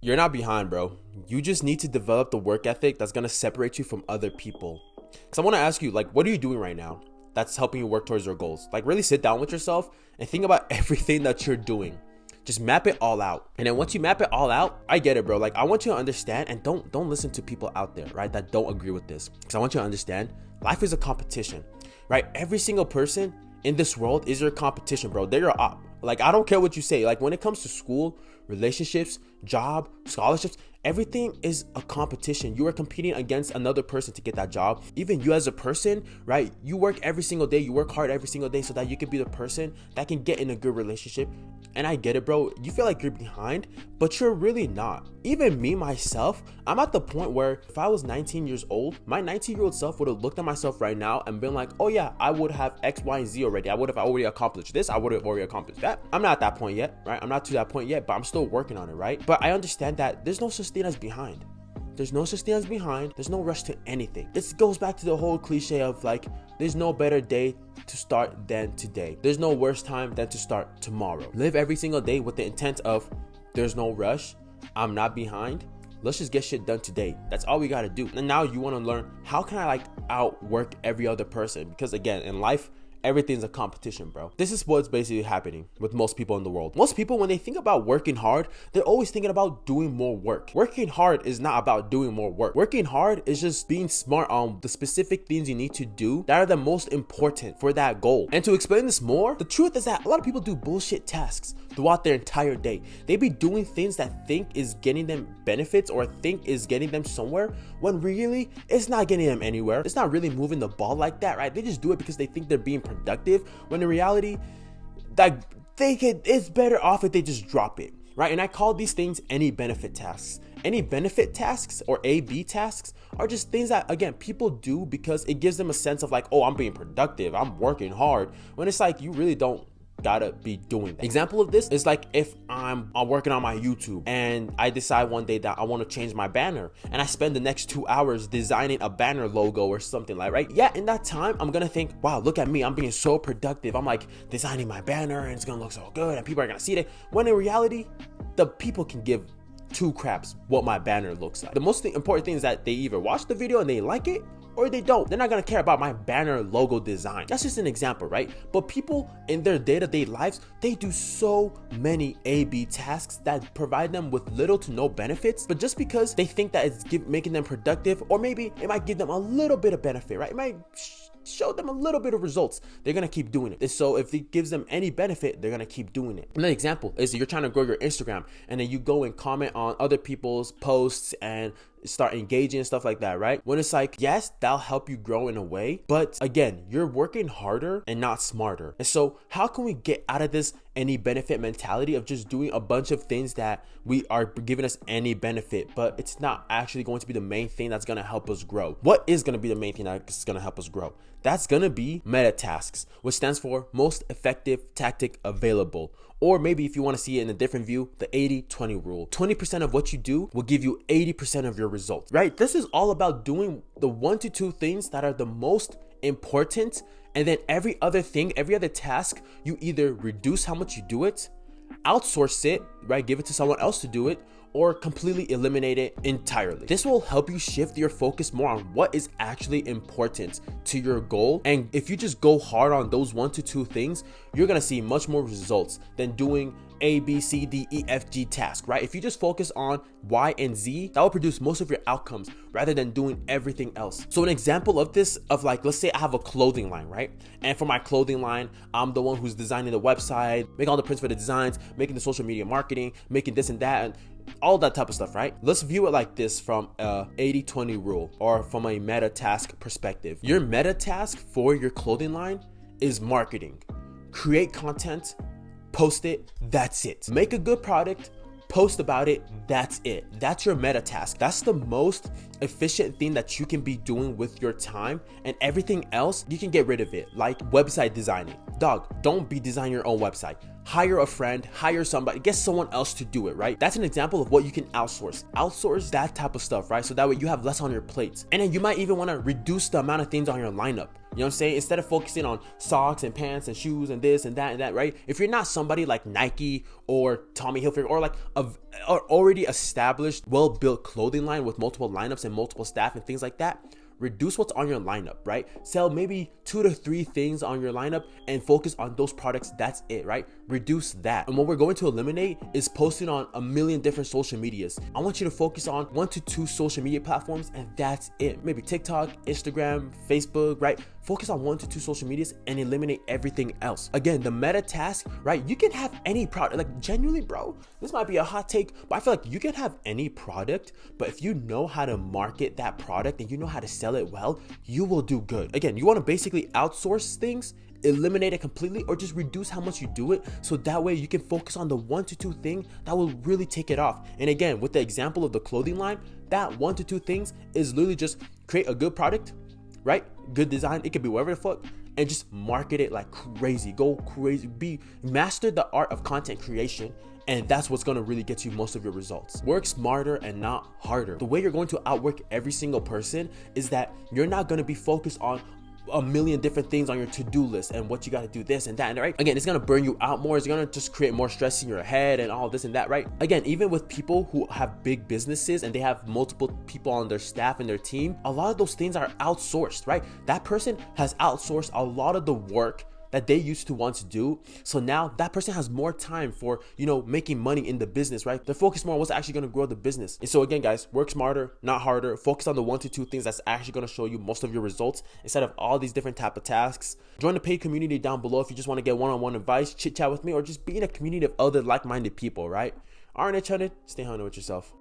You're not behind, bro. You just need to develop the work ethic that's gonna separate you from other people. Because I want to ask you, like, what are you doing right now that's helping you work towards your goals? Like, really sit down with yourself and think about everything that you're doing. Just map it all out. And then once you map it all out, I get it, bro. Like, I want you to understand, and don't listen to people out there, right, that don't agree with this. Because I want you to understand, life is a competition, right? Every single person in this world is your competition, bro. They're your op. Like, I don't care what you say. Like, when it comes to school, relationships, job, scholarships, everything is a competition. You are competing against another person to get that job. Even you as a person, right? You work every single day. You work hard every single day so that you can be the person that can get in a good relationship. And I get it, bro. You feel like you're behind, but you're really not. Even me, myself, I'm at the point where if I was 19 years old, my 19-year-old self would have looked at myself right now and been like, oh yeah, I would have X, Y, and Z already. I would have already accomplished this. I would have already accomplished that. I'm not at that point yet, right? I'm not to that point yet, but I'm still working on it, right? But I understand that there's no such thing as behind. There's no such thing as behind. There's no rush to anything. It goes back to the whole cliche of like, there's no better day to start than today. There's no worse time than to start tomorrow. Live every single day with the intent of, there's no rush. I'm not behind. Let's just get shit done today. That's all we got to do. And now you want to learn, how can I like outwork every other person? Because again, in life, everything's a competition, bro. This is what's basically happening with most people in the world. Most people, when they think about working hard, they're always thinking about doing more work. Working hard is not about doing more work. Working hard is just being smart on the specific things you need to do that are the most important for that goal. And to explain this more, the truth is that a lot of people do bullshit tasks throughout their entire day. They be doing things that think is getting them benefits or think is getting them somewhere, when really it's not getting them anywhere. It's not really moving the ball like that, right? They just do it because they think they're being productive, when in reality, that it's better off if they just drop it, right? And I call these things any benefit tasks. Any benefit tasks or A-B tasks are just things that, again, people do because it gives them a sense of like, oh, I'm being productive, I'm working hard, when it's like, you really don't gotta be doing that. Example of this is like, if I'm working on my YouTube and I decide one day that I want to change my banner, and I spend the next 2 hours designing a banner logo or something like, right? Yeah, in that time, I'm gonna think, wow, look at me, I'm being so productive. I'm like designing my banner and it's gonna look so good and people are gonna see it. When in reality, the people can give two craps what my banner looks like. The most important thing is that they either watch the video and they like it, or they don't. They're not gonna care about my banner logo design. That's just an example, right? But people in their day-to-day lives, they do so many A-B tasks that provide them with little to no benefits, but just because they think that it's making them productive, or maybe it might give them a little bit of benefit, right? It might show them a little bit of results, they're gonna keep doing it. And so if it gives them any benefit, they're gonna keep doing it. Another example is you're trying to grow your Instagram, and then you go and comment on other people's posts and start engaging and stuff like that, right? When it's like, yes, that'll help you grow in a way, but again, you're working harder and not smarter. And so how can we get out of this any benefit mentality of just doing a bunch of things that we are giving us any benefit, but it's not actually going to be the main thing that's going to help us grow? What is going to be the main thing that's going to help us grow? That's going to be meta tasks, which stands for most effective tactic available. Or maybe if you want to see it in a different view, the 80-20 rule. 20% of what you do will give you 80% of your results, right? This is all about doing the 1 to 2 things that are the most important. And then every other thing, every other task, you either reduce how much you do it, outsource it, right? Give it to someone else to do it, or completely eliminate it entirely. This will help you shift your focus more on what is actually important to your goal. And if you just go hard on those 1 to 2 things, you're gonna see much more results than doing A, B, C, D, E, F, G task, right? If you just focus on Y and Z, that will produce most of your outcomes rather than doing everything else. So an example of this, of like, let's say I have a clothing line, right? And for my clothing line, I'm the one who's designing the website, making all the prints for the designs, making the social media marketing, making this and that, and all that type of stuff, right? Let's view it like this from a 80-20 rule, or from a meta task perspective. Your meta task for your clothing line is marketing. Create content, post it, that's it. Make a good product, post about it, that's it. That's your meta task. That's the most efficient thing that you can be doing with your time, and everything else, you can get rid of it. Like website designing. Dog, don't be designing your own website. Hire a friend, hire somebody, get someone else to do it, right? That's an example of what you can outsource. Outsource that type of stuff, right? So that way you have less on your plate. And then you might even want to reduce the amount of things on your lineup. You know what I'm saying? Instead of focusing on socks and pants and shoes and this and that, right? If you're not somebody like Nike or Tommy Hilfiger or like a already established, well-built clothing line with multiple lineups and multiple staff and things like that, reduce what's on your lineup, right? Sell maybe 2 to 3 things on your lineup and focus on those products. That's it, right? Reduce that. And what we're going to eliminate is posting on a million different social medias. I want you to focus on 1 to 2 social media platforms, and that's it. Maybe TikTok, Instagram, Facebook, right? Focus on 1 to 2 social medias and eliminate everything else. Again, the meta task, right? You can have any product, like genuinely, bro, this might be a hot take, but I feel like you can have any product, but if you know how to market that product and you know how to sell it well, you will do good. Again, you want to basically outsource things, eliminate it completely, or just reduce how much you do it, so that way you can focus on the 1 to 2 thing that will really take it off. And again, with the example of the clothing line, that 1 to 2 things is literally just create a good product, right? Good design, it could be whatever the fuck, and just market it like crazy. Go crazy, master the art of content creation, and that's what's gonna really get you most of your results. Work smarter and not harder. The way you're going to outwork every single person is that you're not gonna be focused on a million different things on your to-do list and what you got to do this and that, and right? Again, it's gonna burn you out more. It's gonna just create more stress in your head and all this and that, right? Again, even with people who have big businesses and they have multiple people on their staff and their team, a lot of those things are outsourced, right? That person has outsourced a lot of the work that they used to want to do. So now that person has more time for, making money in the business, right? They're focused more on what's actually going to grow the business. And so again, guys, work smarter, not harder. Focus on the 1 to 2 things that's actually going to show you most of your results instead of all these different type of tasks. Join the paid community down below if you just want to get one-on-one advice, chit chat with me, or just be in a community of other like-minded people, right? RNH Hunnid, stay Hunnid with yourself.